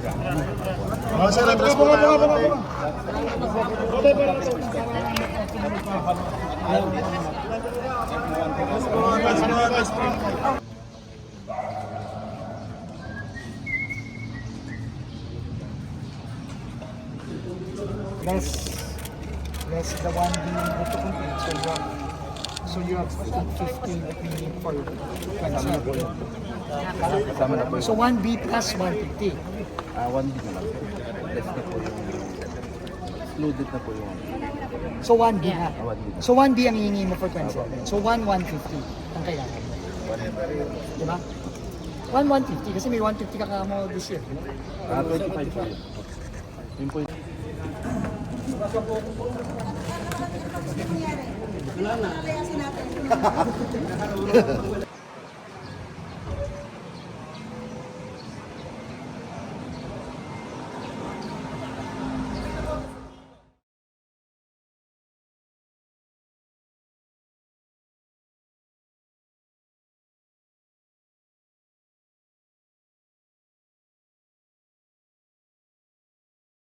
Oh, sir, atras po tayo. Less the one being auto complete, so you have 15 remaining for 27. Kasama na po So 1B plus 150. 1 din na lang. Less na po yung excluded na po yung So 1B na. 1 din. So 1B ang hihingi mo for 27. So 150 ang kailangan mo. Diba? 150 kasi may 150 ka kamo this year. Diba? 25 po yun. Yun po yun. Wala na.